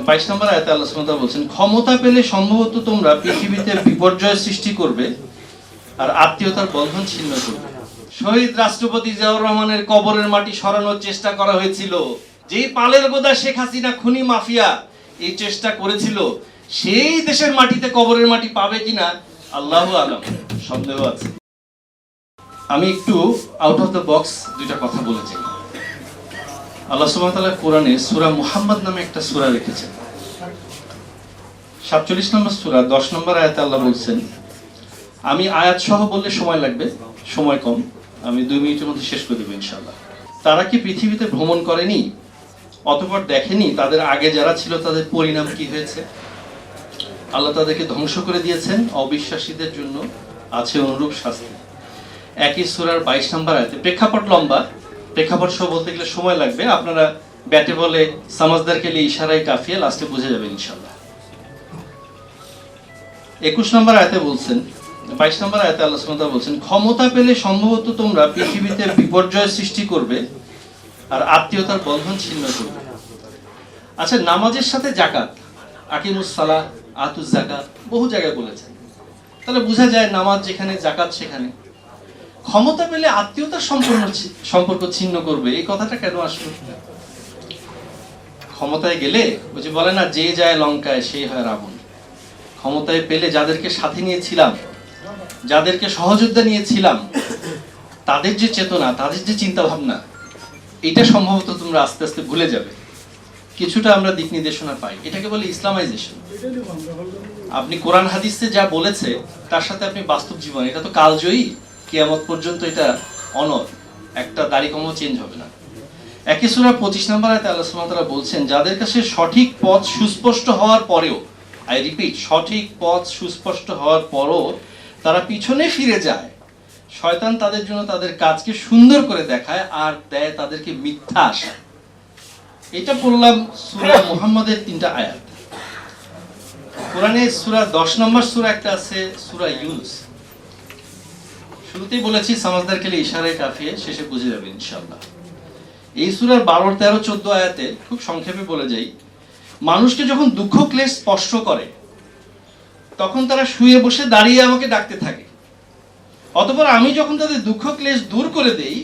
22 নম্বর আয়াতে আল্লাহ সুবহানাহু ওয়া তাআলা বলেন, ক্ষমতা পেলে সম্ভবত তোমরা পৃথিবীতে বিপর্যয় সৃষ্টি করবে আর আত্মীয়তার বন্ধন ছিন্ন করবে। শহীদ রাষ্ট্রপতি জিয়াউর রহমানের কবরের মাটি সরানোর চেষ্টা করা হয়েছিল। যেই পালের গোদা শেখ হাসিনা খুনি মাফিয়া এই চেষ্টা করেছিল, সেই দেশের মাটিতে কবরের মাটি পাবে কিনা আল্লাহু আলাম, সন্দেহ আছে। আমি একটু আউট অফ দ্য বক্স দুইটা কথা বলেছি। আল্লাহ সুবহানাহু ওয়া তাআলা কোরআনে সূরা মুহাম্মদ নামে একটা সূরা রেখেছেন। 47 নম্বর সূরা 10 নম্বর আয়াতে আল্লাহ বলছেন, আমি আয়াত সহ বললে সময় লাগবে, সময় কম, আমি 2 মিনিটের মধ্যে শেষ করে দেব ইনশাআল্লাহ। তারা কি পৃথিবীতে ভ্রমণ করেনি, অতঃপর দেখেনি তাদের আগে যারা ছিল তাদের পরিণাম কি হয়েছে? আল্লাহ তাদেরকে ধ্বংস করে দিয়েছেন, অবিশ্বাসীদের জন্য আছে অনুরূপ শাস্তি। একই সূরার 22 নম্বর আয়াতে, প্রেক্ষাপট লম্বা, প্রেক্ষাপট সহ বলতে গেলে সময় লাগবে, আপনারা ব্যাটে বলে সমাজদারকে লিয়ে ইশারায় কাফিয়ে লাস্টে বুঝে যাবেন ইনশাআল্লাহ। 21 নম্বর আয়াতে বলছেন, 22 নম্বর আয়াতে আল্লাহ সুবহানাহু ওয়া তাআলা বলছেন, ক্ষমতা পেলে সম্ভবত তোমরা পৃথিবীতে বিপর্যয় সৃষ্টি করবে আর আত্মীয়তার বন্ধন ছিন্ন করবে। আচ্ছা, নামাজের সাথে যাকাত, আকিমুস সালাহ আতুজ যাকাত বহু জায়গায় বলেছেন, তাহলে বোঝা যায় নামাজ যেখানে যাকাত সেখানে। ক্ষমতা পেলে আত্মীয়তার সম্পর্ক ছিন্ন করবে, এই কথাটা কেন আসলো? ক্ষমতায় গেলে ওই যে বলে না, যে যায় লঙ্কায় সেই হয় রাবণ। ক্ষমতায় পেলে যাদেরকে সাথে নিয়েছিলাম, যাদেরকে সহযোদ্ধা নিয়েছিলাম, তাদের যে চেতনা, তাদের যে চিন্তা ভাবনা, এটা সম্ভবত তোমরা আস্তে আস্তে ভুলে যাবে। কিছুটা আমরা দিক নির্দেশনা পাই, এটাকে বলে ইসলামাইজেশন। আপনি কোরআন হাদিসে যা বলেছে তার সাথে আপনি বাস্তব জীবন, এটা তো কালজয়ী, কিয়ামত পর্যন্ত এটা অনর, একটা দাড়ি কমও চেঞ্জ হবে না। একই সূরা 25 নম্বর আয়াতে আল্লাহ সুবহানাহু ওয়া তাআলা বলছেন, যাদের কাছে সঠিক পথ সুস্পষ্ট হওয়ার পরেও, আই রিপিট, সঠিক পথ সুস্পষ্ট হওয়ার পরও তারা পিছনে ফিরে যায়, শয়তান তাদের জন্য তাদের কাজকে সুন্দর করে দেখায় আর দেয় তাদেরকে মিথ্যা আশা। এটা পড়লাম সূরা মুহাম্মদের 3টা আয়াত। কোরআনে সূরা 10 নম্বর সূরা একটা আছে, সূরা ইউনূস। শুরুতেই বলেছি সমাজদারকে লিয়ে ইশারায় কাফিয়ে, শেষে বুঝে যাবে ইনশাআল্লাহ। এই সূরার 12, 13, 14 আয়াতে খুব সংক্ষেপে বলে যাই, মানুষকে যখন দুঃখ ক্লেশ স্পর্শ করে তখন তারা শুয়ে বসে দাঁড়িয়ে আমাকে ডাকতে থাকে, অতঃপর আমি যখন তাদের দুঃখ ক্লেশ দূর করে দেই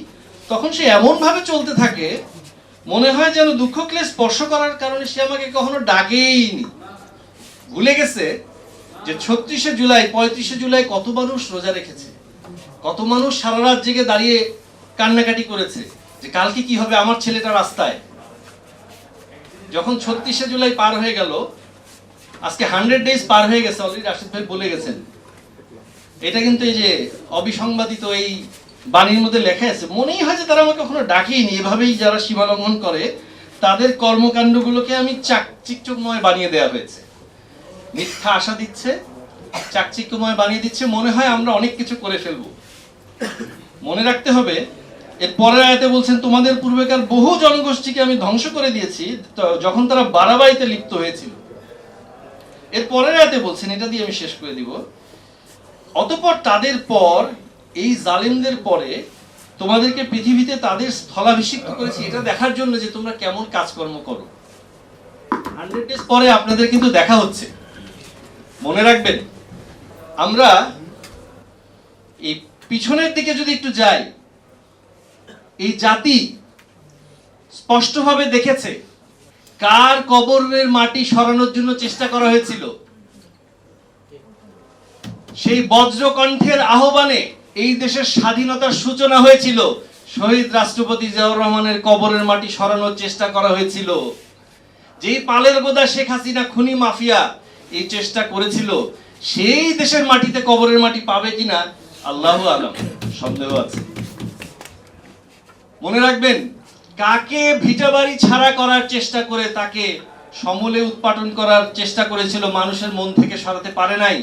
তখন সে এমন ভাবে চলতে থাকে মনে হয় যেন দুঃখ ক্লেশ স্পর্শ করার কারণে সে আমাকে কখনো ডাকেইনি। ভুলে গেছে যে 36শে জুলাই, 35শে জুলাই কত মানুষ রোজা রেখেছে, কত মানুষ সারা রাত জেগে দাঁড়িয়ে কান্নাকাটি করেছে যে কালকে কি হবে আমার ছেলেটা রাস্তায়। যখন 36শে জুলাই পার হয়ে গেল, আজকে 100 ডেজ পার হয়ে গেছে অলরেডি, রাশিদ ভাই বলে গেছেন, এটা কিন্তু এই যে অবিসংবাদিত এই বাণীর মধ্যে লেখা আছে। মনেই হয় যে তারা আমাকে কখনো ডাকেইনি। এভাবেই যারা সীমা লঙ্ঘন করে তাদের কর্মকাণ্ডগুলোকে আমি চাকচিক্যময় বানিয়ে দেওয়া হয়েছে, মিথ্যা আশা দিচ্ছে, চাকচিক্যময় বানিয়ে দিচ্ছে, মনে হয় আমরা অনেক কিছু করে ফেলবো। মনে রাখতে হবে, এর পরের আয়াতে বলছেন, তোমাদের পূর্বেকার বহু জনগোষ্ঠীকে আমি ধ্বংস করে দিয়েছি যখন তারা বাড়াবাড়িতে লিপ্ত হয়েছিল। এর পরের আয়াতে বলছেন, এটা দিয়ে আমি শেষ করে দিব, অতঃপর তাদের পর, এই জালিমদের পরে তোমাদেরকে পৃথিবীতে তাদের স্থলাভিষিক্ত করেছি এটা দেখার জন্য যে তোমরা কেমন কাজকর্ম করো। 100 ডেজ পরে আপনাদের কিন্তু দেখা হচ্ছে, মনে রাখবেন। আমরা এই পিছনের দিকে যদি একটু যাই, এই জাতি স্পষ্টভাবে দেখেছে কার কবরের মাটি সরানোর জন্য চেষ্টা করা হয়েছিল। সেই বজ্রকণ্ঠের আহ্বানে এই দেশের স্বাধীনতার সূচনা হয়েছিল। শহীদ রাষ্ট্রপতি জিয়াউর রহমানের কবরের মাটি সরানোর চেষ্টা করা হয়েছিল। যেই পালের গোদা শেখ হাসিনা খুনি মাফিয়া এই চেষ্টা করেছিল, সেই দেশের মাটিতে কবরের মাটি পাবে কিনা আল্লাহু আলাম, সন্দেহ আছে। মনে রাখবেন, কাকে ভিটাবাড়ি ছাড়া করার চেষ্টা করে তাকে সমূলে উৎপাটন করার চেষ্টা করেছিল, মানুষের মন থেকে সরাতে পারে নাই।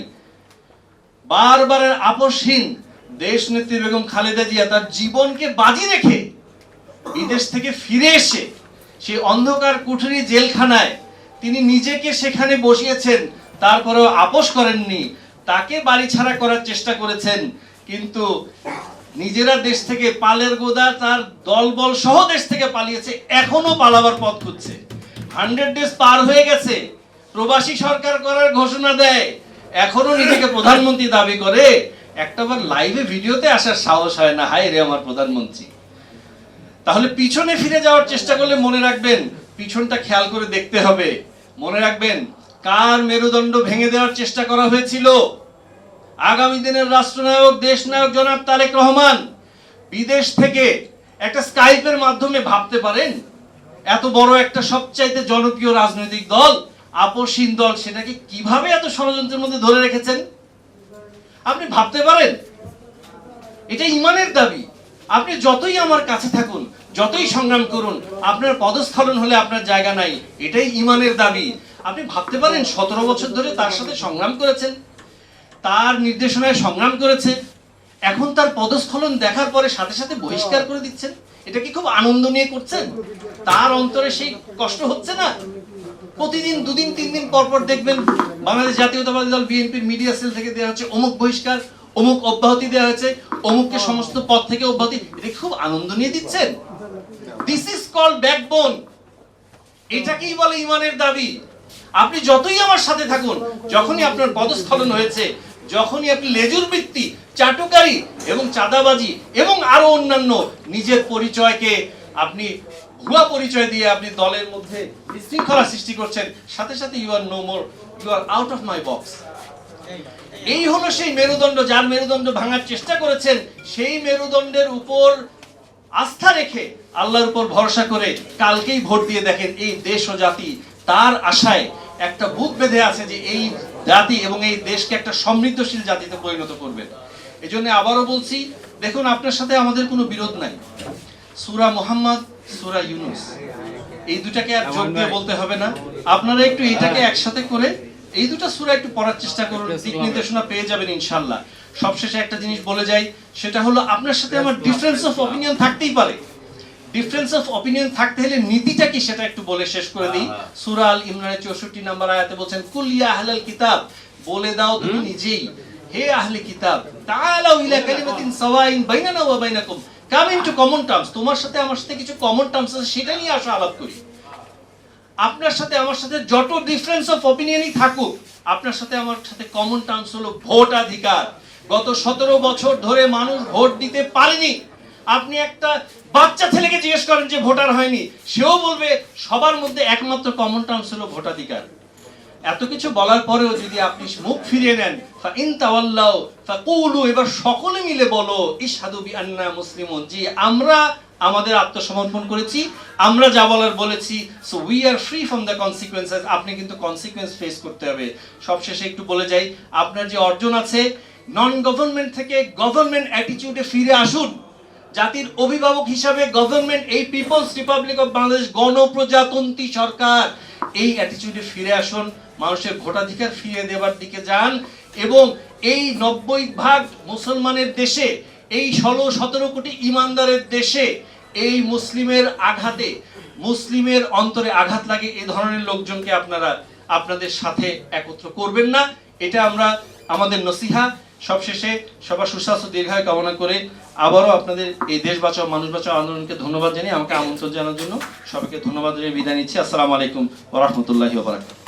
বারবারের আপসহীন দেশ নেত্রী বেগম খালেদা জিয়া তার জীবনকে বাজি রেখে বিদেশ থেকে ফিরে এসে সেই অন্ধকার কুঠুরি জেলখানায় তিনি নিজেকে সেখানে বসিয়েছেন, তারপরেও আপোষ করেননি। তাকে বাড়ি ছাড়া করার চেষ্টা করেছেন, কিন্তু নিজেরা দেশ থেকে, পালের গোদা তার দলবল সহ দেশ থেকে পালিয়েছে, এখনো পালাবার পথ খুঁজছে। 100 ডেজ পার হয়ে গেছে, প্রবাসী সরকার করার ঘোষণা দেয়, এখনো নিজেকে প্রধানমন্ত্রী দাবি করে, একটাবার লাইভে ভিডিওতে আসার সাহস হয় না। হায় রে আমার প্রধানমন্ত্রী। তাহলে পিছনে ফিরে যাওয়ার চেষ্টা করলে মনে রাখবেন, পিছনটা খেয়াল করে দেখতে হবে। মনে রাখবেন কার মেরুদণ্ড ভেঙে দেওয়ার চেষ্টা করা হয়েছিল? আগামী দিনের রাষ্ট্রনায়ক, দেশনায়ক জনাব তারেক রহমান বিদেশ থেকে একটা স্কাইপের মাধ্যমে, ভাবতে পারেন এত বড় একটা সবচাইতে জনপ্রিয় রাজনৈতিক দল, আপসহীন দল, সেটাকে কিভাবে এত ষড়যন্ত্রের মধ্যে ধরে রেখেছেন? আপনি ভাবতে পারেন? এটা ঈমানের দাবি। আপনি যতই আমার কাছে থাকুন, যতই সংগ্রাম করুন, আপনার পদস্খলন হলে আপনার জায়গা নাই, এটাই ঈমানের দাবি। আপনি ভাবতে পারেন 17 বছর ধরে তার সাথে সংগ্রাম করেছেন, তার নির্দেশনায় সংগ্রাম করেছে, এখন তার পদস্খলন দেখার পরে সাথে সাথে বহিষ্কার করে দিচ্ছেন। এটা কি খুব আনন্দ নিয়ে করছেন? তার অন্তরে সেই কষ্ট হচ্ছে না? প্রতিদিন 2 দিন 3 দিন পর পর দেখবেন বাংলাদেশ জাতীয়তাবাদী দল বিএনপির মিডিয়া সেল থেকে দেওয়া হচ্ছে অমুক বহিষ্কার, অমুক অব্যাহতি দেওয়া হয়েছে, অমুককে সমস্ত পদ থেকে অব্যাহতি। এটা খুব আনন্দ নিয়ে দিচ্ছেন? This is called backbone. এটাকেই বলে ঈমানের দাবি। আপনি যতই আমার সাথে থাকুন, যখনই আপনার পদস্খলন হয়েছে, যখনই আপনি লেজুর বৃত্তি, চাটুকারি এবং চাঁদাবাজি এবং আরো অন্যান্য নিজের পরিচয়কে আপনি ভুয়া পরিচয় দিয়ে আপনি দলের মধ্যে বিশৃঙ্খলা সৃষ্টি করছেন, সাথে সাথে you are no more, you are out of my box. এই হলো সেই মেরুদণ্ড, যার মেরুদণ্ড ভাঙার চেষ্টা করেছেন। সেই মেরুদণ্ডের উপর আস্থা রেখে, আল্লাহর উপর ভরসা করে কালকেই ভোট দিয়ে দেখেন এই দেশ ও জাতি তার আশায় একটা বুক বেঁধে আছে যে এই জাতি এবং এই দেশকে একটা সমৃদ্ধশীল জাতিতে পরিণত করবেন। এজন্য আবারও বলছি, দেখুন আপনার সাথে আমাদের কোনো বিরোধ নাই। সূরা মুহাম্মদ, সূরা ইউনূস, এই দুটাকে আর যোগ দিয়ে বলতে হবে না। আপনারা একটু এটাকে একসাথে করে এই দুটো সূরা একটু পড়ার চেষ্টা করুন, দিক নির্দেশনা পেয়ে যাবেন ইনশাআল্লাহ। সবশেষে একটা জিনিস বলে যাই, সেটা হলো আপনার সাথে আমার ডিফারেন্স অফ অপিনিয়ন থাকতেই পারে। ডিফারেন্স অফ অপিনিয়ন থাকতে হলে নীতিটা কি সেটা একটু বলে শেষ করে দিই। সূরা আল ইমরানের 64 নম্বর আয়াতে বলছেন, কুল ইয়া আহলাল কিতাব, বলে দাও তুমি নিজেই, হে আহলে কিতাব, তাআলাউ ইলা কালিমাতিন সাওয়াইন বাইনানা ওয়া বাইনাকুম, কাম ইনটু কমন টার্মস। তোমার সাথে আমার সাথে কিছু কমন টার্মস আছে, সেটা নিয়ে আসো, আলাপ করি। আপনার সাথে আমার সাথে যত ডিফারেন্স অফ অপিনিয়নই থাকুক, আপনার সাথে আমার সাথে কমন টার্মস হলো ভোটাধিকার। গত 17 বছর ধরে মানুষ ভোট দিতে পারেনি। আপনি একটা বাচ্চা ছেলেকে জিজ্ঞেস করেন যে ভোটার হয়নি, সেও বলবে সবার মধ্যে একমাত্র কমন টার্মস হলো ভোটাধিকার। এত কিছু বলার পরেও যদি আপনি মুখ ফিরিয়ে নেন, ফাইন তাওয়াল্লাউ ফাকুলু, এবার সকলে মিলে বলো, ইশহাদু বিআন্না মুসলিমুন, জি আমরা আমাদের আত্মসমর্পণ করেছি, আমরা যা বলার বলেছি, so we are free from the consequences. আপনি কিন্তু কনসিকুয়েন্স ফেস করতে হবে। সবশেষে একটু বলে যাই, আপনার যে অর্জন আছে, নন গভর্নমেন্ট থেকে গভর্নমেন্ট অ্যাটিটিউডে ফিরে আসুন। জাতির অভিভাবক হিসাবে গভর্নমেন্ট, এই পিপলস রিপাবলিক অফ বাংলাদেশ গণপ্রজাতন্ত্রী সরকার, এই অ্যাটিটিউডে ফিরে আসুন, মানুষের ভোটাধিকার ফিরিয়ে দেওয়ার দিকে যান, এবং এই 90% মুসলমানের দেশে, এই 16-17 কোটি ইমানদারের দেশে, এই মুসলিমের আঘাতে, মুসলিমের অন্তরে আঘাত লাগে এই ধরনের লোকজনকে আপনারা আপনাদের সাথে একত্র করবেন না। এটা আমরা আমাদের নসিহা। সবশেষে সবার সুস্বাস্থ্য দীর্ঘায়ু কামনা করে আবারও আপনাদের এই দেশ বাঁচাও মানুষ বাঁচাও আন্দোলনকে ধন্যবাদ জানিয়ে আমাকে আমন্ত্রণ জানার জন্য সবাইকে ধন্যবাদ জানিয়ে বিদায় নিচ্ছি। আসসালামু আলাইকুম ওয়া রাহমাতুল্লাহি ওয়া বারাকাতুহু।